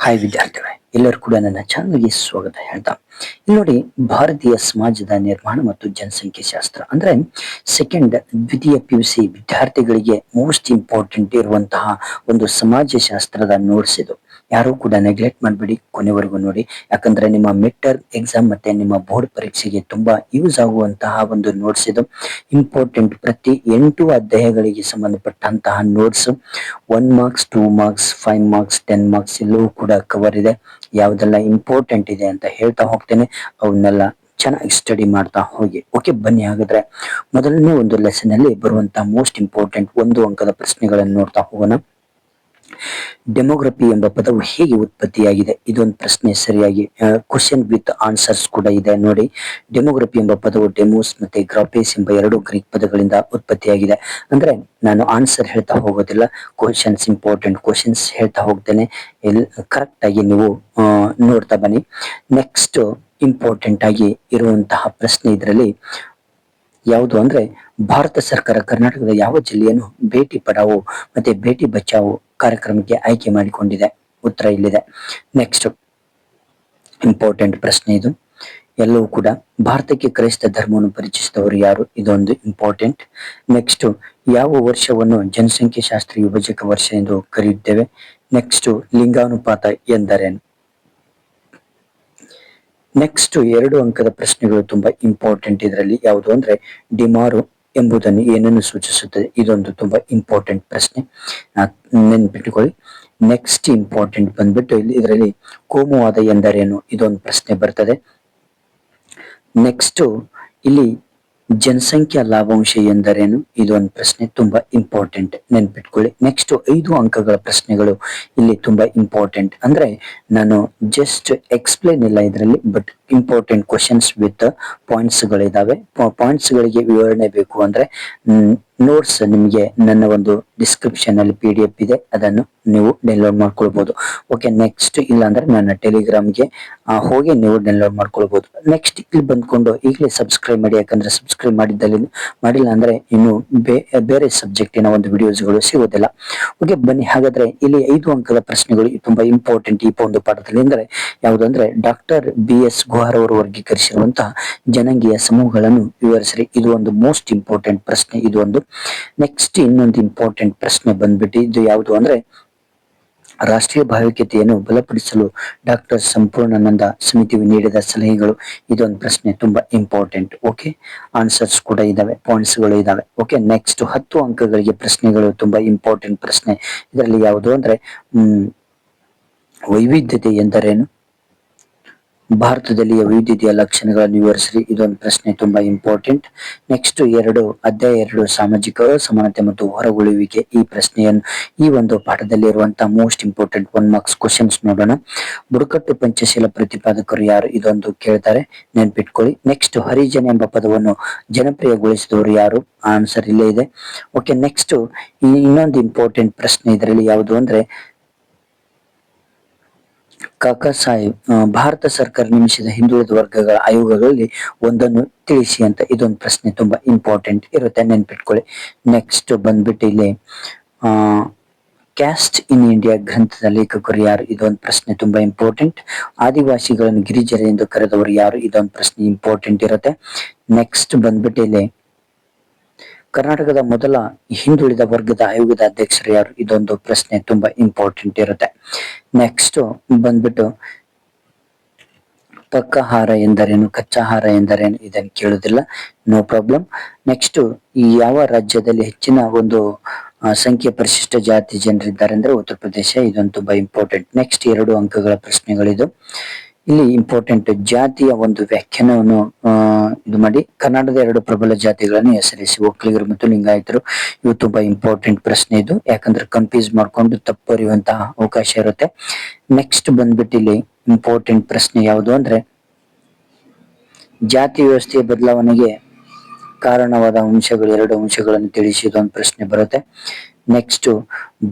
Hi ವಿದ್ಯಾರ್ಥಿಗಳೇ, ಎಲ್ಲರೂ ಕೂಡ ನನ್ನ ಚಾನಲ್ಗೆ ಸ್ವಾಗತ ಹೇಳ್ತಾ ಇಲ್ಲಿ ನೋಡಿ, ಭಾರತೀಯ ಸಮಾಜದ ನಿರ್ಮಾಣ ಮತ್ತು ಜನಸಂಖ್ಯೆ ಶಾಸ್ತ್ರ ಅಂದ್ರೆ ಸೆಕೆಂಡ್ ದ್ವಿತೀಯ PUC ವಿದ್ಯಾರ್ಥಿಗಳಿಗೆ ಮೋಸ್ಟ್ ಇಂಪಾರ್ಟೆಂಟ್ ಇರುವಂತಹ ಒಂದು ಸಮಾಜ ಶಾಸ್ತ್ರದ ನೋಟ್ಸ್ ಇದು. ಯಾರು ಕೂಡ ನೆಗ್ಲೆಕ್ಟ್ ಮಾಡಬೇಡಿ, ಕೊನೆವರೆಗೂ ನೋಡಿ. ಯಾಕಂದ್ರೆ ನಿಮ್ಮ ಮಿಡ್ ಟರ್ಮ್ ಎಕ್ಸಾಮ್ ಮತ್ತೆ ನಿಮ್ಮ ಬೋರ್ಡ್ ಪರೀಕ್ಷೆಗೆ ತುಂಬಾ ಯೂಸ್ ಆಗುವಂತಹ ಒಂದು ನೋಟ್ಸ್ ಇದು. ಇಂಪಾರ್ಟೆಂಟ್ ಪ್ರತಿ 8 ಅಧ್ಯಾಯಗಳಿಗೆ ಸಂಬಂಧಪಟ್ಟಂತಹ notes 1 marks, 2 marks, 5 marks, 10 marks ಎಲ್ಲವೂ ಕೂಡ ಕವರ್ ಇದೆ. ಯಾವ್ದೆಲ್ಲ ಇಂಪಾರ್ಟೆಂಟ್ ಇದೆ ಅಂತ ಹೇಳ್ತಾ ಹೋಗ್ತೇನೆ, ಅವನ್ನೆಲ್ಲ ಚೆನ್ನಾಗಿ ಸ್ಟಡಿ ಮಾಡ್ತಾ ಹೋಗಿ. ಓಕೆ, ಬನ್ನಿ ಹಾಗಾದ್ರೆ ಮೊದಲನೇ ಒಂದು ಲೆಸನ್ ಅಲ್ಲಿ ಬರುವಂತಹ ಮೋಸ್ಟ್ ಇಂಪಾರ್ಟೆಂಟ್ 1 ಅಂಕದ ಪ್ರಶ್ನೆಗಳನ್ನು ನೋಡ್ತಾ ಹೋಗೋಣ. ಡೆಮೋಗ್ರಫಿ ಎಂಬ ಪದವು ಹೇಗೆ ಉತ್ಪತ್ತಿಯಾಗಿದೆ? ಇದೊಂದು ಪ್ರಶ್ನೆ. ಸರಿಯಾಗಿ ಕ್ವಶನ್ ವಿತ್ ಆನ್ಸರ್ಸ್ ಕೂಡ ಇದೆ ನೋಡಿ. ಡೆಮೋಗ್ರಫಿ ಎಂಬ ಪದವು ಡೆಮೋಸ್ ಮತ್ತೆ ಗ್ರಾಫೇಸ್ ಎಂಬ 2 ಗ್ರೀಕ್ ಪದಗಳಿಂದ ಉತ್ಪತ್ತಿಯಾಗಿದೆ. ಅಂದ್ರೆ ನಾನು ಆನ್ಸರ್ ಹೇಳ್ತಾ ಹೋಗೋದಿಲ್ಲ, ಕ್ವಶನ್ಸ್ ಇಂಪಾರ್ಟೆಂಟ್ ಕ್ವಶನ್ಸ್ ಹೇಳ್ತಾ ಹೋಗ್ತೇನೆ. ಕರೆಕ್ಟ್ ಆಗಿ ನೀವು ನೋಡ್ತಾ ಬನ್ನಿ. ನೆಕ್ಸ್ಟ್ ಇಂಪಾರ್ಟೆಂಟ್ ಆಗಿ ಇರುವಂತಹ ಪ್ರಶ್ನೆ ಇದರಲ್ಲಿ ಯಾವುದು ಅಂದ್ರೆ, ಭಾರತ ಸರ್ಕಾರ ಕರ್ನಾಟಕದ ಯಾವ ಜಿಲ್ಲೆಯನ್ನು ಬೇಟಿ ಪಡಾವೋ ಮತ್ತೆ ಬೇಟಿ ಬಚಾವೋ ಕಾರ್ಯಕ್ರಮಕ್ಕೆ ಆಯ್ಕೆ ಮಾಡಿಕೊಂಡಿದೆ? ಉತ್ತರ ಇಲ್ಲಿದೆ. ನೆಕ್ಸ್ಟ್ ಇಂಪಾರ್ಟೆಂಟ್ ಪ್ರಶ್ನೆ ಇದು. ಎಲ್ಲವೂ ಕೂಡ ಭಾರತಕ್ಕೆ ಕ್ರೈಸ್ತ ಧರ್ಮವನ್ನು ಪರಿಚಯಿಸಿದವರು ಯಾರು? ಇದೊಂದು ಇಂಪಾರ್ಟೆಂಟ್. ನೆಕ್ಸ್ಟ್ ಯಾವ ವರ್ಷವನ್ನು ಜನಸಂಖ್ಯೆ ಶಾಸ್ತ್ರ ವಿಭಜಕ ವರ್ಷ ಎಂದು ಕರೆಯುತ್ತೇವೆ? ನೆಕ್ಸ್ಟ್ ಲಿಂಗಾನುಪಾತ ಎಂದರೇನು? ನೆಕ್ಸ್ಟ್ 2 ಅಂಕದ ಪ್ರಶ್ನೆಗಳು ತುಂಬಾ ಇಂಪಾರ್ಟೆಂಟ್ ಇದರಲ್ಲಿ. ಯಾವುದು ಅಂದ್ರೆ, ಡಿಮಾರು ಎಂಬುದನ್ನು ಏನನ್ನು ಸೂಚಿಸುತ್ತದೆ? ಇದೊಂದು ತುಂಬಾ ಇಂಪಾರ್ಟೆಂಟ್ ಪ್ರಶ್ನೆ, ನೆನ್ಪಿಟ್ಟುಕೊಳ್ಳಿ. ನೆಕ್ಸ್ಟ್ ಇಂಪಾರ್ಟೆಂಟ್ ಬಂದ್ಬಿಟ್ಟು ಇದರಲ್ಲಿ ಕೋಮುವಾದ ಎಂದರೇನು? ಇದೊಂದು ಪ್ರಶ್ನೆ ಬರ್ತದೆ. ನೆಕ್ಸ್ಟ್ ಇಲ್ಲಿ ಜನಸಂಖ್ಯಾ ಲಾಭಾಂಶ ಎಂದರೇನು? ಇದೊಂದು ಪ್ರಶ್ನೆ ತುಂಬಾ ಇಂಪಾರ್ಟೆಂಟ್, ನೆನ್ಪಿಟ್ಕೊಳ್ಳಿ. ನೆಕ್ಸ್ಟ್ 5 ಅಂಕಗಳ ಪ್ರಶ್ನೆಗಳು ಇಲ್ಲಿ ತುಂಬಾ ಇಂಪಾರ್ಟೆಂಟ್. ಅಂದ್ರೆ ನಾನು ಜಸ್ಟ್ ಎಕ್ಸ್ಪ್ಲೇನ್ ಇಲ್ಲ ಇದರಲ್ಲಿ, but important questions with points ಗಳಿದಾವೆ. ಪಾಯಿಂಟ್ಸ್ ಗಳಿಗೆ ವಿವರಣೆ ಬೇಕು ಅಂದ್ರೆ ನೋಟ್ಸ್ ನಿಮಗೆ ನನ್ನ ಒಂದು ಡಿಸ್ಕ್ರಿಪ್ಷನ್ ಅಲ್ಲಿ PDF ಇದೆ, ಅದನ್ನು ನೀವು ಡೌನ್ಲೋಡ್ ಮಾಡ್ಕೊಳ್ಬಹುದು. ಓಕೆ, ನೆಕ್ಸ್ಟ್ ಇಲ್ಲ ಅಂದ್ರೆ ನನ್ನ ಟೆಲಿಗ್ರಾಮ್ಗೆ ಹೋಗಿ ನೀವು ಡೌನ್ಲೋಡ್ ಮಾಡ್ಕೊಳ್ಬಹುದು. ನೆಕ್ಸ್ಟ್ ಇಲ್ಲಿ ಬಂದ್ಕೊಂಡು ಈಗಲೇ ಸಬ್ಸ್ಕ್ರೈಬ್ ಮಾಡಿ, ಯಾಕಂದ್ರೆ ಸಬ್ಸ್ಕ್ರೈಬ್ ಮಾಡಿಲ್ಲ ಅಂದ್ರೆ ಇನ್ನು ಬೇರೆ ಸಬ್ಜೆಕ್ಟಿನ ಒಂದು ವಿಡಿಯೋಸ್ಗಳು ಸಿಗೋದಿಲ್ಲ. ಓಕೆ, ಬನ್ನಿ ಹಾಗಾದ್ರೆ ಇಲ್ಲಿ 5 ಅಂಕದ ಪ್ರಶ್ನೆಗಳು ತುಂಬಾ ಇಂಪಾರ್ಟೆಂಟ್ ಈ ಒಂದು ಪಾಠದಲ್ಲಿ. ಅಂದ್ರೆ ಯಾವುದಂದ್ರೆ, ಡಾಕ್ಟರ್ BS ಗುಹರ್ ಅವರು ವರ್ಗೀಕರಿಸಿರುವಂತಹ ಜನಾಂಗೀಯ ಸಮೂಹಗಳನ್ನು ವಿವರಿಸಿರಿ. ಇದು ಒಂದು ಮೋಸ್ಟ್ ಇಂಪಾರ್ಟೆಂಟ್ ಪ್ರಶ್ನೆ, ಇದು ಒಂದು. ನೆಕ್ಸ್ಟ್ ಇನ್ನೊಂದು ಇಂಪಾರ್ಟೆಂಟ್ ಪ್ರಶ್ನೆ ಬಂದ್ಬಿಟ್ಟು ಇದು ಯಾವುದು ಅಂದ್ರೆ, ರಾಷ್ಟ್ರೀಯ ಭಾವೈಕ್ಯತೆಯನ್ನು ಬಲಪಡಿಸಲು ಡಾಕ್ಟರ್ ಸಂಪೂರ್ಣಾನಂದ ಸಮಿತಿಯು ನೀಡಿದ ಸಲಹೆಗಳು. ಇದೊಂದು ಪ್ರಶ್ನೆ ತುಂಬಾ ಇಂಪಾರ್ಟೆಂಟ್. ಓಕೆ, ಆನ್ಸರ್ಸ್ ಕೂಡ ಇದಾವೆ, ಪಾಯಿಂಟ್ಸ್ ಗಳು ಇದಾವೆ. ಓಕೆ, ನೆಕ್ಸ್ಟ್ 10 ಅಂಕಗಳಿಗೆ ಪ್ರಶ್ನೆಗಳು ತುಂಬಾ ಇಂಪಾರ್ಟೆಂಟ್ ಪ್ರಶ್ನೆ. ಇದರಲ್ಲಿ ಯಾವುದು ಅಂದ್ರೆ, ವೈವಿಧ್ಯತೆ ಎಂದರೇನು? ಭಾರತದಲ್ಲಿ ವೈವಿಧ್ಯತೆಯ ಲಕ್ಷಣಗಳನ್ನು ವಿವರಿಸಿರಿ. ಇದೊಂದು ಪ್ರಶ್ನೆ ತುಂಬಾ ಇಂಪಾರ್ಟೆಂಟ್. ನೆಕ್ಸ್ಟ್ ಅಧ್ಯಾಯ 2 ಸಾಮಾಜಿಕ ಅಸಮಾನತೆ ಮತ್ತು ಹೊರಗುಳುವಿಕೆ. ಈ ಪ್ರಶ್ನೆಯನ್ನು ಈ ಒಂದು ಪಾಠದಲ್ಲಿ ಇರುವಂತಹ ಮೋಸ್ಟ್ ಇಂಪಾರ್ಟೆಂಟ್ 1 ಮಾರ್ಕ್ಸ್ ಕ್ವಶನ್ಸ್ ನೋಡೋಣ. ಬುಡಕಟ್ಟು ಪಂಚಶೀಲ ಪ್ರತಿಪಾದಕರು ಯಾರು? ಇದೊಂದು ಕೇಳ್ತಾರೆ, ನೆನ್ಪಿಟ್ಕೊಳ್ಳಿ. ನೆಕ್ಸ್ಟ್ ಹರಿಜನ ಎಂಬ ಪದವನ್ನು ಜನಪ್ರಿಯಗೊಳಿಸಿದವರು ಯಾರು? ಆನ್ಸರ್ ಇಲ್ಲೇ ಇದೆ. ಓಕೆ, ನೆಕ್ಸ್ಟ್ ಇನ್ನೊಂದು ಇಂಪಾರ್ಟೆಂಟ್ ಪ್ರಶ್ನೆ ಇದರಲ್ಲಿ ಯಾವುದು ಅಂದ್ರೆ, ಕಾಕಾ ಸಾಹೇಬ್ ಭಾರತ ಸರ್ಕಾರ ನೇಮಿಸಿದ ಹಿಂದುಳಿದ ವರ್ಗಗಳ ಆಯೋಗಗಳಲ್ಲಿ ಒಂದನ್ನು ತಿಳಿಸಿ ಅಂತ. ಇದೊಂದು ಪ್ರಶ್ನೆ ತುಂಬಾ ಇಂಪಾರ್ಟೆಂಟ್ ಇರುತ್ತೆ, ನೆನ್ಪಿಟ್ಕೊಳ್ಳಿ. ನೆಕ್ಸ್ಟ್ ಬಂದ್ಬಿಟ್ಟು ಇಲ್ಲಿ ಕ್ಯಾಸ್ಟ್ ಇನ್ ಇಂಡಿಯಾ ಗ್ರಂಥದ ಲೇಖಕರು ಯಾರು? ಇದೊಂದು ಪ್ರಶ್ನೆ ತುಂಬಾ ಇಂಪಾರ್ಟೆಂಟ್. ಆದಿವಾಸಿಗಳನ್ನು ಗಿರಿಜನ ಎಂದು ಕರೆದವರು ಯಾರು? ಇದೊಂದು ಪ್ರಶ್ನೆ ಇಂಪಾರ್ಟೆಂಟ್ ಇರುತ್ತೆ. ನೆಕ್ಸ್ಟ್ ಬಂದ್ಬಿಟ್ಟು ಇಲ್ಲಿ ಕರ್ನಾಟಕದ ಮೊದಲ ಹಿಂದುಳಿದ ವರ್ಗದ ಆಯೋಗದ ಅಧ್ಯಕ್ಷರು ಯಾರು? ಇದೊಂದು ಪ್ರಶ್ನೆ ತುಂಬಾ ಇಂಪಾರ್ಟೆಂಟ್ ಇರುತ್ತೆ. ನೆಕ್ಸ್ಟ್ ಬಂದ್ಬಿಟ್ಟು ಪಕ್ಕಾಹಾರ ಎಂದರೇನು? ಕಚ್ಚಾಹಾರ ಎಂದರೇನು? ಇದನ್ನು ಕೇಳುವುದಿಲ್ಲ, ನೋ ಪ್ರಾಬ್ಲಮ್. ನೆಕ್ಸ್ಟ್ ಯಾವ ರಾಜ್ಯದಲ್ಲಿ ಹೆಚ್ಚಿನ ಒಂದು ಸಂಖ್ಯೆ ಪರಿಶಿಷ್ಟ ಜಾತಿ ಜನರಿದ್ದಾರೆ ಅಂದ್ರೆ ಉತ್ತರ ಪ್ರದೇಶ. ಇದೊಂದು ತುಂಬಾ ಇಂಪಾರ್ಟೆಂಟ್. ನೆಕ್ಸ್ಟ್ 2 ಅಂಕಗಳ ಪ್ರಶ್ನೆಗಳಿದು. ಇಲ್ಲಿ ಇಂಪಾರ್ಟೆಂಟ್ ಜಾತಿಯ ಒಂದು ವ್ಯಾಖ್ಯಾನವನ್ನು ಇದು ಮಾಡಿ. ಕನ್ನಡದ 2 ಪ್ರಬಲ ಜಾತಿಗಳನ್ನು ಹೆಸರಿಸಿ. ಒಕ್ಕಲಿಗರು ಮತ್ತು ಲಿಂಗಾಯತರು. ಇವು ತುಂಬಾ ಇಂಪಾರ್ಟೆಂಟ್ ಪ್ರಶ್ನೆ ಇದು, ಯಾಕಂದ್ರೆ ಕನ್ಫ್ಯೂಸ್ ಮಾಡ್ಕೊಂಡು ತಪ್ಪು ಬರೆಯುವಂತಹ ಅವಕಾಶ ಇರುತ್ತೆ. ನೆಕ್ಸ್ಟ್ ಬಂದ್ಬಿಟ್ಟು ಇಲ್ಲಿ ಇಂಪಾರ್ಟೆಂಟ್ ಪ್ರಶ್ನೆ ಯಾವುದು ಅಂದ್ರೆ, ಜಾತಿ ವ್ಯವಸ್ಥೆಯ ಬದಲಾವಣೆಗೆ ಕಾರಣವಾದ ಅಂಶಗಳು 2 ಅಂಶಗಳನ್ನು ತಿಳಿಸಿ. ಇದೊಂದು ಪ್ರಶ್ನೆ ಬರುತ್ತೆ. ನೆಕ್ಸ್ಟ್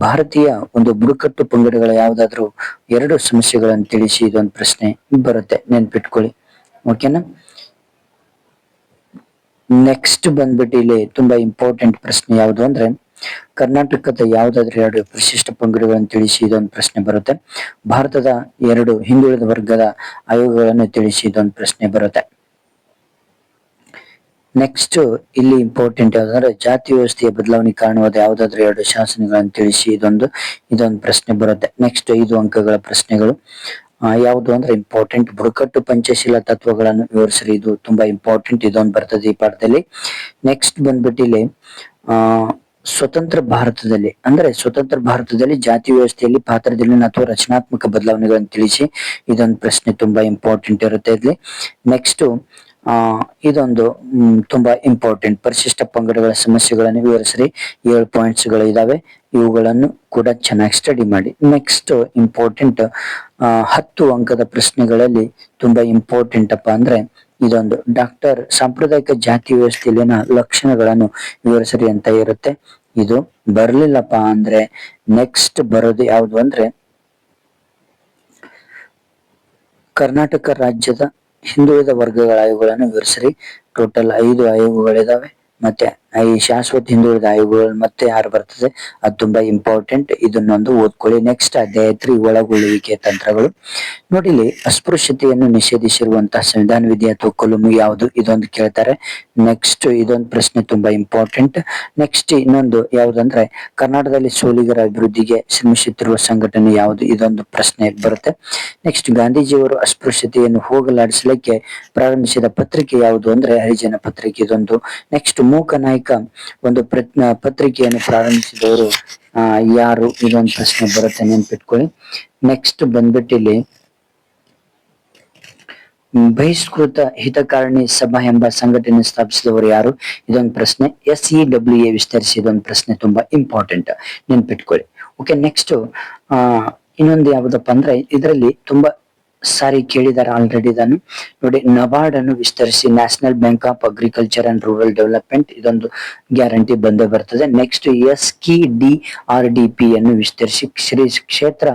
ಭಾರತೀಯ ಒಂದು ಬುಡಕಟ್ಟು ಪಂಗಡಗಳ ಯಾವ್ದಾದ್ರು 2 ಸಮಸ್ಯೆಗಳನ್ನು ತಿಳಿಸಿ. ಇದೊಂದು ಪ್ರಶ್ನೆ ಬರುತ್ತೆ, ನೆನ್ಪಿಟ್ಕೊಳ್ಳಿ. ಓಕೆನಾ. ನೆಕ್ಸ್ಟ್ ಬಂದ್ಬಿಟ್ಟು ಇಲ್ಲಿ ತುಂಬಾ ಇಂಪಾರ್ಟೆಂಟ್ ಪ್ರಶ್ನೆ ಯಾವುದು ಅಂದ್ರೆ, ಕರ್ನಾಟಕದ ಯಾವ್ದಾದ್ರು ಎರಡು ಪರಿಶಿಷ್ಟ ಪಂಗಡಗಳನ್ನು ತಿಳಿಸಿ, ಇದೊಂದು ಪ್ರಶ್ನೆ ಬರುತ್ತೆ. ಭಾರತದ ಎರಡು ಹಿಂದುಳಿದ ವರ್ಗದ ಆಯೋಗಗಳನ್ನು ತಿಳಿಸಿ, ಇದೊಂದು ಪ್ರಶ್ನೆ ಬರುತ್ತೆ. ನೆಕ್ಸ್ಟ್ ಇಲ್ಲಿ ಇಂಪಾರ್ಟೆಂಟ್ ಯಾವ್ದಂದ್ರೆ ಜಾತಿ ವ್ಯವಸ್ಥೆಯ ಬದಲಾವಣೆ ಕಾರಣವಾದ ಯಾವ್ದಾದ್ರು ಎರಡು ಶಾಸನಗಳನ್ನು ತಿಳಿಸಿ, ಇದೊಂದು ಪ್ರಶ್ನೆ ಬರುತ್ತೆ. ನೆಕ್ಸ್ಟ್ 5 ಅಂಕಗಳ ಪ್ರಶ್ನೆಗಳು ಯಾವುದು ಅಂದ್ರೆ ಇಂಪಾರ್ಟೆಂಟ್. ಬುಡಕಟ್ಟು ಪಂಚಶೀಲ ತತ್ವಗಳನ್ನು ವಿವರಿಸ್ರಿ, ಇದು ತುಂಬಾ ಇಂಪಾರ್ಟೆಂಟ್, ಇದೊಂದು ಬರ್ತದೆ ಈ ಪಾಠದಲ್ಲಿ. ನೆಕ್ಸ್ಟ್ ಬಂದ್ಬಿಟ್ಟು ಇಲ್ಲಿ ಸ್ವತಂತ್ರ ಭಾರತದಲ್ಲಿ ಜಾತಿ ವ್ಯವಸ್ಥೆಯಲ್ಲಿ ಪಾತ್ರದಲ್ಲಿನ ಅಥವಾ ರಚನಾತ್ಮಕ ಬದಲಾವಣೆಗಳನ್ನು ತಿಳಿಸಿ, ಇದೊಂದು ಪ್ರಶ್ನೆ ತುಂಬಾ ಇಂಪಾರ್ಟೆಂಟ್ ಇರುತ್ತೆ ಇಲ್ಲಿ. ನೆಕ್ಸ್ಟ್ ಇದೊಂದು ತುಂಬಾ ಇಂಪಾರ್ಟೆಂಟ್. ಪರಿಶಿಷ್ಟ ಪಂಗಡಗಳ ಸಮಸ್ಯೆಗಳನ್ನು ವಿವರಿಸ್ರಿ, 7 ಪಾಯಿಂಟ್ಸ್ ಗಳು ಇದಾವೆ, ಇವುಗಳನ್ನು ಕೂಡ ಚೆನ್ನಾಗಿ ಸ್ಟಡಿ ಮಾಡಿ. ನೆಕ್ಸ್ಟ್ ಇಂಪಾರ್ಟೆಂಟ್ 10 ಅಂಕದ ಪ್ರಶ್ನೆಗಳಲ್ಲಿ ತುಂಬಾ ಇಂಪಾರ್ಟೆಂಟ್ ಅಪ್ಪ ಅಂದ್ರೆ ಇದೊಂದು ಡಾಕ್ಟರ್ ಸಾಂಪ್ರದಾಯಿಕ ಜಾತಿ ವ್ಯವಸ್ಥೆಯಲ್ಲಿನ ಲಕ್ಷಣಗಳನ್ನು ವಿವರಿಸ್ರಿ ಅಂತ ಇರುತ್ತೆ. ಇದು ಬರ್ಲಿಲ್ಲಪ್ಪ ಅಂದ್ರೆ ನೆಕ್ಸ್ಟ್ ಬರೋದು ಯಾವುದು ಅಂದ್ರೆ ಕರ್ನಾಟಕ ರಾಜ್ಯದ ಹಿಂದುಳಿದ ವರ್ಗಗಳ ಆಯೋಗಗಳನ್ನು ವಿವರಿಸ್ರಿ. ಟೋಟಲ್ 5 ಆಯೋಗಗಳಿದಾವೆ. ಮತ್ತೆ ಈ ಶಾಶ್ವತ ಹಿಂದುಳಿದ ಆಯೋಗಗಳು ಮತ್ತೆ 6 ಬರ್ತದೆ, ಅದು ತುಂಬಾ ಇಂಪಾರ್ಟೆಂಟ್, ಇದನ್ನೊಂದು ಓದ್ಕೊಳ್ಳಿ. ನೆಕ್ಸ್ಟ್ ಅಧ್ಯಾಯ 3 ಒಳಗೊಳ್ಳುವಿಕೆ ತಂತ್ರಗಳು. ನೋಡಿ, ಇಲ್ಲಿ ಅಸ್ಪೃಶ್ಯತೆಯನ್ನು ನಿಷೇಧಿಸಿರುವಂತಹ ಸಂವಿಧಾನ ವಿಧಿ ಅಥವಾ ಕೊಲುಮು ಯಾವುದು, ಇದೊಂದು ಕೇಳ್ತಾರೆ. ನೆಕ್ಸ್ಟ್ ಇದೊಂದು ಪ್ರಶ್ನೆ ತುಂಬಾ ಇಂಪಾರ್ಟೆಂಟ್. ನೆಕ್ಸ್ಟ್ ಇನ್ನೊಂದು ಯಾವ್ದಂದ್ರೆ ಕರ್ನಾಟಕದಲ್ಲಿ ಸೋಲಿಗರ ಅಭಿವೃದ್ಧಿಗೆ ಶ್ರಮಿಸುತ್ತಿರುವ ಸಂಘಟನೆ ಯಾವುದು, ಇದೊಂದು ಪ್ರಶ್ನೆ ಬರುತ್ತೆ. ನೆಕ್ಸ್ಟ್ ಗಾಂಧೀಜಿಯವರು ಅಸ್ಪೃಶ್ಯತೆಯನ್ನು ಹೋಗಲಾಡಿಸಲಿಕ್ಕೆ ಪ್ರಾರಂಭಿಸಿದ ಪತ್ರಿಕೆ ಯಾವುದು ಅಂದ್ರೆ ಹರಿಜನ ಪತ್ರಿಕೆ, ಇದೊಂದು. ನೆಕ್ಸ್ಟ್ ಮೂಕ ನಾಯಕ ಒಂದು ಪತ್ರಿಕೆಯನ್ನು ಪ್ರಾರಂಭಿಸಿದವರು ಯಾರು, ಇದೊಂದು ಪ್ರಶ್ನೆ ಬರುತ್ತೆ, ನೆನ್ಪಿಟ್ಕೊಳ್ಳಿ. ನೆಕ್ಸ್ಟ್ ಬಂದ್ಬಿಟ್ಟು ಇಲ್ಲಿ ಬಹಿಷ್ಕೃತ ಹಿತಕಾರಣಿ ಸಭಾ ಎಂಬ ಸಂಘಟನೆ ಸ್ಥಾಪಿಸಿದವರು ಯಾರು, ಇದೊಂದು ಪ್ರಶ್ನೆ. SEWA ವಿಸ್ತರಿಸಿ, ಇದೊಂದು ಪ್ರಶ್ನೆ ತುಂಬಾ ಇಂಪಾರ್ಟೆಂಟ್, ನೆನ್ಪಿಟ್ಕೊಳ್ಳಿ. ಓಕೆ, ನೆಕ್ಸ್ಟ್ ಇನ್ನೊಂದು ಯಾವ್ದಪ್ಪ ಅಂದ್ರೆ ಇದರಲ್ಲಿ ತುಂಬಾ ಸಾರಿ ಕೇಳಿದಾರೆ ಆಲ್ರೆಡಿ ಇದನ್ನು ನೋಡಿ. ನಬಾರ್ಡ್ ಅನ್ನು ವಿಸ್ತರಿಸಿ, national bank of agriculture and rural development, ಇದೊಂದು ಗ್ಯಾರಂಟಿ ಬಂದೇ ಬರ್ತದೆ. ನೆಕ್ಸ್ಟ್ SKDRDP ಅನ್ನು ವಿಸ್ತರಿಸಿ, ಶ್ರೀ ಕ್ಷೇತ್ರ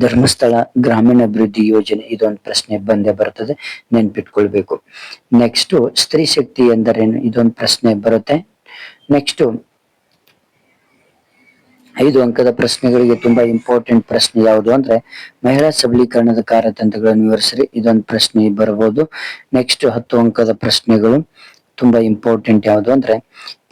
ಧರ್ಮಸ್ಥಳ ಗ್ರಾಮೀಣ ಅಭಿವೃದ್ಧಿ ಯೋಜನೆ, ಇದೊಂದು ಪ್ರಶ್ನೆ ಬಂದೇ ಬರ್ತದೆ, ನೆನ್ಪಿಟ್ಕೊಳ್ಬೇಕು. ನೆಕ್ಸ್ಟ್ ಸ್ತ್ರೀ ಶಕ್ತಿ ಎಂದರೇನು, ಇದೊಂದು ಪ್ರಶ್ನೆ ಬರುತ್ತೆ. ನೆಕ್ಸ್ಟ್ 5 ಅಂಕದ ಪ್ರಶ್ನೆಗಳಿಗೆ ತುಂಬಾ ಇಂಪಾರ್ಟೆಂಟ್ ಪ್ರಶ್ನೆ ಯಾವುದು ಅಂದ್ರೆ ಮಹಿಳಾ ಸಬಲೀಕರಣದ ಕಾರ್ಯತಂತ್ರಗಳನ್ನು ವಿವರಿಸ್ರಿ, ಇದೊಂದು ಪ್ರಶ್ನೆ ಬರಬಹುದು. ನೆಕ್ಸ್ಟ್ 10 ಅಂಕದ ಪ್ರಶ್ನೆಗಳು ತುಂಬಾ ಇಂಪಾರ್ಟೆಂಟ್ ಯಾವುದು ಅಂದ್ರೆ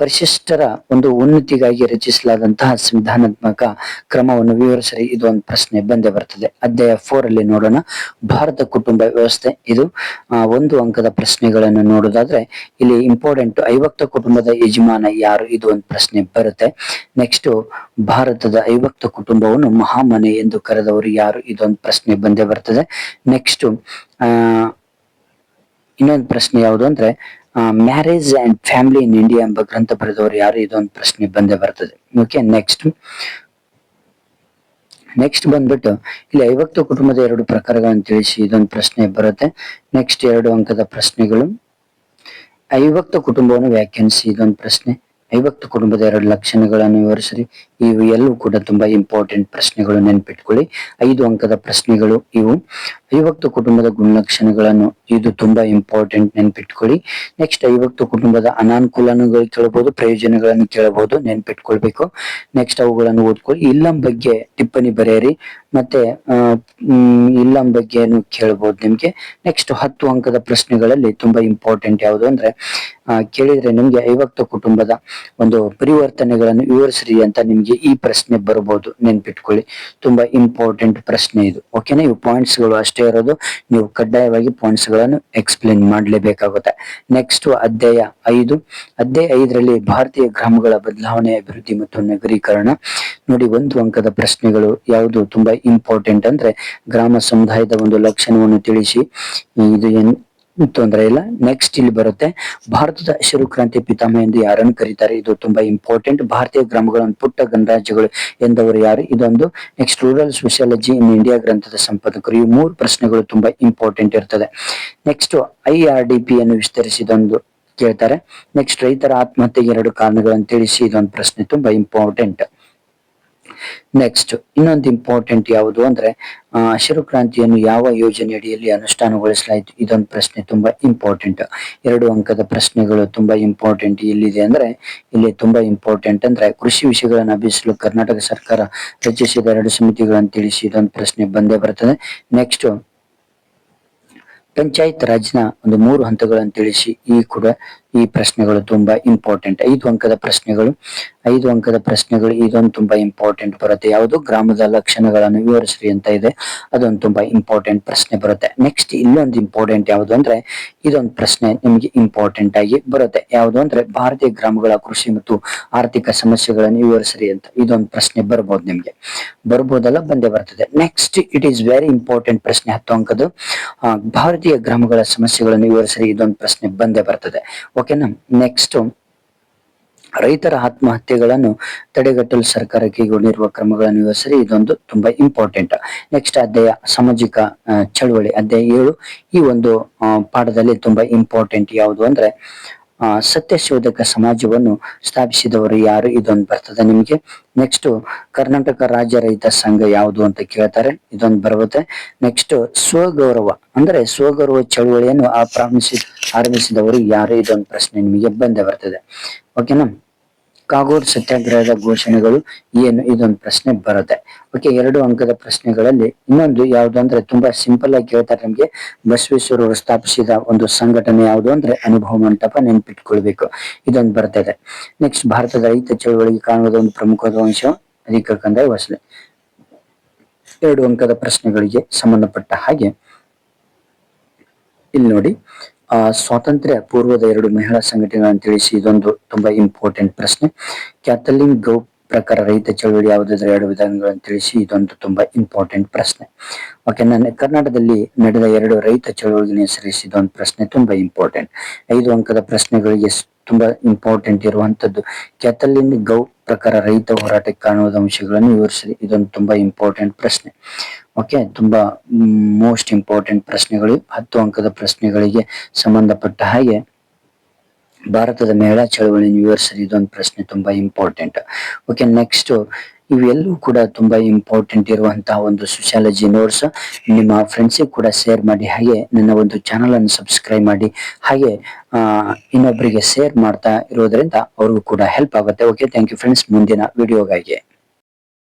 ಪರಿಶಿಷ್ಟರ ಒಂದು ಉನ್ನತಿಗಾಗಿ ರಚಿಸಲಾದಂತಹ ಸಂವಿಧಾನಾತ್ಮಕ ಕ್ರಮವನ್ನು ವಿವರಿಸ್ರಿ, ಇದೊಂದು ಪ್ರಶ್ನೆ ಬಂದೇ ಬರ್ತದೆ. ಅಧ್ಯಾಯ 4 ಅಲ್ಲಿ ನೋಡೋಣ, ಭಾರತ ಕುಟುಂಬ ವ್ಯವಸ್ಥೆ. ಇದು 1 ಅಂಕದ ಪ್ರಶ್ನೆಗಳನ್ನು ನೋಡೋದಾದ್ರೆ ಇಲ್ಲಿ ಇಂಪಾರ್ಟೆಂಟ್ ಅವಿಭಕ್ತ ಕುಟುಂಬದ ಯಜಮಾನ ಯಾರು, ಇದು ಒಂದು ಪ್ರಶ್ನೆ ಬರುತ್ತೆ. ನೆಕ್ಸ್ಟ್ ಭಾರತದ ಅವಿಭಕ್ತ ಕುಟುಂಬವನ್ನು ಮಹಾಮನೆ ಎಂದು ಕರೆದವರು ಯಾರು, ಇದೊಂದು ಪ್ರಶ್ನೆ ಬಂದೇ ಬರ್ತದೆ. ನೆಕ್ಸ್ಟ್ ಇನ್ನೊಂದು ಪ್ರಶ್ನೆ ಯಾವುದು ಅಂದ್ರೆ marriage and family in India ಎಂಬ ಗ್ರಂಥ ಬರೆದವರು ಯಾರು, ಇದೊಂದು ಪ್ರಶ್ನೆ ಬಂದೇ ಬರ್ತದೆ. ಓಕೆ, ನೆಕ್ಸ್ಟ್ ಬಂದ್ಬಿಟ್ಟು ಇಲ್ಲಿ ಅವಿಭಕ್ತ ಕುಟುಂಬದ 2 ಪ್ರಕಾರಗಳನ್ನು ತಿಳಿಸಿ, ಇದೊಂದು ಪ್ರಶ್ನೆ ಬರುತ್ತೆ. ನೆಕ್ಸ್ಟ್ 2 ಅಂಕದ ಪ್ರಶ್ನೆಗಳು ಅವಿಭಕ್ತ ಕುಟುಂಬವನ್ನು ವ್ಯಾಖ್ಯಾನಿಸಿ, ಇದೊಂದು ಪ್ರಶ್ನೆ. ಅವಿಭಕ್ತ ಕುಟುಂಬದ 2 ಲಕ್ಷಣಗಳನ್ನು ವಿವರಿಸ್ರಿ, ಇವು ಎಲ್ಲವೂ ಕೂಡ ತುಂಬಾ ಇಂಪಾರ್ಟೆಂಟ್ ಪ್ರಶ್ನೆಗಳು, ನೆನ್ಪಿಟ್ಕೊಳ್ಳಿ. 5 ಅಂಕದ ಪ್ರಶ್ನೆಗಳು ಇವು. ಅವಿಭಕ್ತ ಕುಟುಂಬದ ಗುಣಲಕ್ಷಣಗಳನ್ನು, ಇದು ತುಂಬಾ ಇಂಪಾರ್ಟೆಂಟ್, ನೆನ್ಪಿಟ್ಕೊಳ್ಳಿ. ನೆಕ್ಸ್ಟ್ ಅವಿಭಕ್ತ ಕುಟುಂಬದ ಅನಾನುಕೂಲಗಳು ಕೇಳಬಹುದು, ಪ್ರಯೋಜನಗಳನ್ನು ಕೇಳಬಹುದು, ನೆನ್ಪಿಟ್ಕೊಳ್ಬೇಕು. ನೆಕ್ಸ್ಟ್ ಅವುಗಳನ್ನು ಓದ್ಕೊಳ್ಳಿ. ಇಲ್ಲಂ ಬಗ್ಗೆ ಟಿಪ್ಪಣಿ ಬರೆಯಿರಿ, ಮತ್ತೆ ಇಲ್ಲಂ ಬಗ್ಗೆನು ಕೇಳಬಹುದು ನಿಮ್ಗೆ. ನೆಕ್ಸ್ಟ್ 10 ಅಂಕದ ಪ್ರಶ್ನೆಗಳಲ್ಲಿ ತುಂಬಾ ಇಂಪಾರ್ಟೆಂಟ್ ಯಾವುದು ಅಂದ್ರೆ ಕೇಳಿದ್ರೆ ನಿಮ್ಗೆ ಅವಿಭಕ್ತ ಕುಟುಂಬದ ಒಂದು ಪರಿವರ್ತನೆಗಳನ್ನು ವಿವರಿಸ್ರಿ ಅಂತ ನಿಮ್ಗೆ ಈ ಪ್ರಶ್ನೆ ಬರಬಹುದು, ನೆನ್ಪಿಟ್ಕೊಳ್ಳಿ. ತುಂಬಾ ಇಂಪಾರ್ಟೆಂಟ್ ಪ್ರಶ್ನೆ ಇದು. ಓಕೆನಾ, ಇವು ಪಾಯಿಂಟ್ಸ್ ಗಳು ಅಷ್ಟೇ ಇರೋದು, ನೀವು ಕಡ್ಡಾಯವಾಗಿ ಪಾಯಿಂಟ್ಸ್ ಗಳನ್ನು ಎಕ್ಸ್ಪ್ಲೇನ್ ಮಾಡ್ಲೇಬೇಕಾಗುತ್ತೆ. ನೆಕ್ಸ್ಟ್ ಅಧ್ಯಾಯ 5ರಲ್ಲಿ ಭಾರತೀಯ ಗ್ರಾಮಗಳ ಬದಲಾವಣೆ, ಅಭಿವೃದ್ಧಿ ಮತ್ತು ನಗರೀಕರಣ. ನೋಡಿ, 1 ಅಂಕದ ಪ್ರಶ್ನೆಗಳು ಯಾವುದು ತುಂಬಾ ಇಂಪಾರ್ಟೆಂಟ್ ಅಂದ್ರೆ ಗ್ರಾಮ ಸಮುದಾಯದ ಒಂದು ಲಕ್ಷಣವನ್ನು ತಿಳಿಸಿ, ಇದು ತೊಂದರೆ ಇಲ್ಲ. ನೆಕ್ಸ್ಟ್ ಇಲ್ಲಿ ಬರುತ್ತೆ ಭಾರತದ ಹಸಿರು ಕ್ರಾಂತಿ ಪಿತಾಮಹ ಎಂದು ಯಾರನ್ನು ಕರೀತಾರೆ, ಇದು ತುಂಬಾ ಇಂಪಾರ್ಟೆಂಟ್. ಭಾರತೀಯ ಗ್ರಾಮಗಳನ್ನು ಪುಟ್ಟ ಗಣರಾಜ್ಯಗಳು ಎಂದವರು ಯಾರು, ಇದೊಂದು. Next rural sociology in India ಗ್ರಂಥದ ಸಂಪಾದಕರು. ಈ 3 ಪ್ರಶ್ನೆಗಳು ತುಂಬಾ ಇಂಪಾರ್ಟೆಂಟ್ ಇರ್ತದೆ. ನೆಕ್ಸ್ಟ್ IRDP ಅನ್ನು ವಿಸ್ತರಿಸಿದೊಂದು ಕೇಳ್ತಾರೆ. ನೆಕ್ಸ್ಟ್ ರೈತರ ಆತ್ಮಹತ್ಯೆಗೆ 2 ಕಾರಣಗಳನ್ನು ತಿಳಿಸಿ, ಇದೊಂದು ಪ್ರಶ್ನೆ ತುಂಬಾ ಇಂಪಾರ್ಟೆಂಟ್. ನೆಕ್ಸ್ಟ್ ಇನ್ನೊಂದು ಇಂಪಾರ್ಟೆಂಟ್ ಯಾವುದು ಅಂದ್ರೆ ಹಸಿರು ಕ್ರಾಂತಿಯನ್ನು ಯಾವ ಯೋಜನೆ ಅಡಿಯಲ್ಲಿ ಅನುಷ್ಠಾನಗೊಳಿಸಲಾಯಿತು, ಇದೊಂದು ಪ್ರಶ್ನೆ ತುಂಬಾ ಇಂಪಾರ್ಟೆಂಟ್. 2 ಅಂಕದ ಪ್ರಶ್ನೆಗಳು ತುಂಬಾ ಇಂಪಾರ್ಟೆಂಟ್. ಎಲ್ಲಿದೆ ಅಂದ್ರೆ ಇಲ್ಲಿ ತುಂಬಾ ಇಂಪಾರ್ಟೆಂಟ್ ಅಂದ್ರೆ ಕೃಷಿ ವಿಷಯಗಳನ್ನು ಅಭ್ಯಸಿಸಲು ಕರ್ನಾಟಕ ಸರ್ಕಾರ ರಚಿಸಿದ 2 ಸಮಿತಿಗಳನ್ನು ತಿಳಿಸಿ, ಇದೊಂದು ಪ್ರಶ್ನೆ ಬಂದೇ ಬರ್ತದೆ. ನೆಕ್ಸ್ಟ್ ಪಂಚಾಯತ್ ರಾಜ್ನ ಒಂದು 3 ಹಂತಗಳನ್ನು ತಿಳಿಸಿ, ಈ ಪ್ರಶ್ನೆಗಳು ತುಂಬಾ ಇಂಪಾರ್ಟೆಂಟ್. 5 ಅಂಕದ ಪ್ರಶ್ನೆಗಳು ಇದೊಂದು ತುಂಬಾ ಇಂಪಾರ್ಟೆಂಟ್ ಬರುತ್ತೆ. ಯಾವುದು ಗ್ರಾಮದ ಲಕ್ಷಣಗಳನ್ನು ವಿವರಿಸ್ರಿ ಅಂತ ಇದೆ, ಅದೊಂದು ತುಂಬಾ ಇಂಪಾರ್ಟೆಂಟ್ ಪ್ರಶ್ನೆ ಬರುತ್ತೆ. ನೆಕ್ಸ್ಟ್ ಇಲ್ಲೊಂದು ಇಂಪಾರ್ಟೆಂಟ್ ಯಾವುದು ಅಂದ್ರೆ ಇದೊಂದು ಪ್ರಶ್ನೆ ನಿಮಗೆ ಇಂಪಾರ್ಟೆಂಟ್ ಆಗಿ ಬರುತ್ತೆ. ಯಾವುದು ಅಂದ್ರೆ ಭಾರತೀಯ ಗ್ರಾಮಗಳ ಕೃಷಿ ಮತ್ತು ಆರ್ಥಿಕ ಸಮಸ್ಯೆಗಳನ್ನು ವಿವರಿಸ್ರಿ ಅಂತ, ಇದೊಂದು ಪ್ರಶ್ನೆ ಬರ್ಬೋದು, ನಿಮ್ಗೆ ಬರ್ಬೋದಲ್ಲ, ಬಂದೇ ಬರ್ತದೆ. Next it is very important ಪ್ರಶ್ನೆ 10 ಅಂಕದ್ದು. ಭಾರತೀಯ ಗ್ರಾಮಗಳ ಸಮಸ್ಯೆಗಳನ್ನು ವಿವರಿಸ್ರಿ, ಇದೊಂದು ಪ್ರಶ್ನೆ ಬಂದೇ ಬರ್ತದೆ. ಓಕೆನಾ. ನೆಕ್ಸ್ಟ್ ರೈತರ ಆತ್ಮಹತ್ಯೆಗಳನ್ನು ತಡೆಗಟ್ಟಲು ಸರ್ಕಾರ ಕೈಗೊಂಡಿರುವ ಕ್ರಮಗಳನ್ನು ವಿವರಿಸಿ, ಇದೊಂದು ತುಂಬಾ ಇಂಪಾರ್ಟೆಂಟ್. ನೆಕ್ಸ್ಟ್ ಅಧ್ಯಾಯ ಸಾಮಾಜಿಕ ಚಳವಳಿ, ಅಧ್ಯಾಯ 7. ಈ ಒಂದು ಪಾಠದಲ್ಲಿ ತುಂಬಾ ಇಂಪಾರ್ಟೆಂಟ್ ಯಾವುದು ಅಂದ್ರೆ ಸತ್ಯಶೋಧಕ ಸಮಾಜವನ್ನು ಸ್ಥಾಪಿಸಿದವರು ಯಾರು, ಇದೊಂದು ಬರ್ತದೆ ನಿಮಗೆ. ನೆಕ್ಸ್ಟ್ ಕರ್ನಾಟಕ ರಾಜ್ಯ ರೈತ ಸಂಘ ಯಾವುದು ಅಂತ ಕೇಳ್ತಾರೆ, ಇದೊಂದು ಬರುತ್ತೆ. ನೆಕ್ಸ್ಟ್ ಸ್ವಗೌರವ ಅಂದ್ರೆ ಸ್ವಗೌರವ ಚಳವಳಿಯನ್ನು ಆರಂಭಿಸಿದವರು ಯಾರು, ಇದೊಂದು ಪ್ರಶ್ನೆ ನಿಮಗೆ ಬಂದೇ ಬರ್ತದೆ. ಓಕೆನಾ. ಕಾಗೋಡು ಸತ್ಯಾಗ್ರಹದ ಘೋಷಣೆಗಳು ಏನು, ಇದೊಂದು ಪ್ರಶ್ನೆ ಬರುತ್ತೆ. ಓಕೆ, 2 ಅಂಕದ ಪ್ರಶ್ನೆಗಳಲ್ಲಿ ಇನ್ನೊಂದು ಯಾವುದು ಅಂದ್ರೆ ತುಂಬಾ ಸಿಂಪಲ್ ಆಗಿ ಕೇಳ್ತಾರೆ ನಿಮ್ಗೆ. ಬಸವೇಶ್ವರರು ಸ್ಥಾಪಿಸಿದ ಒಂದು ಸಂಘಟನೆ ಯಾವುದು ಅಂದ್ರೆ ಅನುಭವ ಮಂಟಪ, ನೆನ್ಪಿಟ್ಕೊಳ್ಬೇಕು, ಇದೊಂದು ಬರ್ತದೆ. ನೆಕ್ಸ್ಟ್ ಭಾರತದ ರೈತ ಚಳವಳಿಗೆ ಕಾರಣವಾದ ಒಂದು ಪ್ರಮುಖವಾದ ಅಂಶ ಅಧಿಕ ಕಂದಾಯ ವಸೂಲಿ. 2 ಅಂಕದ ಪ್ರಶ್ನೆಗಳಿಗೆ ಸಂಬಂಧಪಟ್ಟ ಹಾಗೆ ಇಲ್ಲಿ ನೋಡಿ, ಸ್ವಾತಂತ್ರ್ಯ ಪೂರ್ವದ 2 ಮಹಿಳಾ ಸಂಘಟನೆಗಳನ್ನು ತಿಳಿಸಿ, ಇದೊಂದು ತುಂಬಾ ಇಂಪಾರ್ಟೆಂಟ್ ಪ್ರಶ್ನೆ. ಕ್ಯಾಥಲಿನ್ ಗೌ ಪ್ರಕಾರ ರೈತ ಚಳವಳಿ ಯಾವುದಾದ್ರೂ 2 ವಿಧಾನಗಳನ್ನು ತಿಳಿಸಿ, ಇದೊಂದು ತುಂಬಾ ಇಂಪಾರ್ಟೆಂಟ್ ಪ್ರಶ್ನೆ. ಓಕೆ, ಕರ್ನಾಟಕದಲ್ಲಿ ನಡೆದ 2 ರೈತ ಚಳವಳಿಗಳನ್ನು ಹೆಸರಿಸಿ, ಇದೊಂದು ಪ್ರಶ್ನೆ ತುಂಬಾ ಇಂಪಾರ್ಟೆಂಟ್. 5 ಅಂಕದ ಪ್ರಶ್ನೆಗಳಿಗೆ ತುಂಬಾ ಇಂಪಾರ್ಟೆಂಟ್ ಇರುವಂತದ್ದು ಕ್ಯಾಥಲಿನ್ ಗೌ ಪ್ರಕಾರ ರೈತ ಹೋರಾಟಕ್ಕೆ ಕಾರಣವಾದ ಅಂಶಗಳನ್ನು ವಿವರಿಸಿ, ಇದೊಂದು ತುಂಬಾ ಇಂಪಾರ್ಟೆಂಟ್ ಪ್ರಶ್ನೆ. ಓಕೆ, ತುಂಬಾ ಮೋಸ್ಟ್ ಇಂಪಾರ್ಟೆಂಟ್ ಪ್ರಶ್ನೆಗಳು. 10 ಅಂಕದ ಪ್ರಶ್ನೆಗಳಿಗೆ ಸಂಬಂಧಪಟ್ಟ ಹಾಗೆ ಭಾರತದ ಮಹಿಳಾ ಚಳವಳಿಯನ್ನು ವಿವರಿಸಿ, ಇದೊಂದು ಪ್ರಶ್ನೆ ತುಂಬಾ ಇಂಪಾರ್ಟೆಂಟ್. ಓಕೆ, ನೆಕ್ಸ್ಟ್ ಇವೆಲ್ಲವೂ ಕೂಡ ತುಂಬಾ ಇಂಪಾರ್ಟೆಂಟ್ ಇರುವಂತಹ ಒಂದು ಸೋಶಿಯಾಲಜಿ ನೋಟ್ಸ್. ನಿಮ್ಮ ಫ್ರೆಂಡ್ಸಿಗೆ ಕೂಡ ಶೇರ್ ಮಾಡಿ, ಹಾಗೆ ನನ್ನ ಒಂದು ಚಾನಲ್ ಅನ್ನು ಸಬ್ಸ್ಕ್ರೈಬ್ ಮಾಡಿ, ಹಾಗೆ ಇನ್ನೊಬ್ಬರಿಗೆ ಶೇರ್ ಮಾಡ್ತಾ ಇರೋದ್ರಿಂದ ಅವ್ರಿಗೂ ಕೂಡ ಹೆಲ್ಪ್ ಆಗುತ್ತೆ. Okay, thank you friends. ಮುಂದಿನ ವಿಡಿಯೋಗಾಗಿ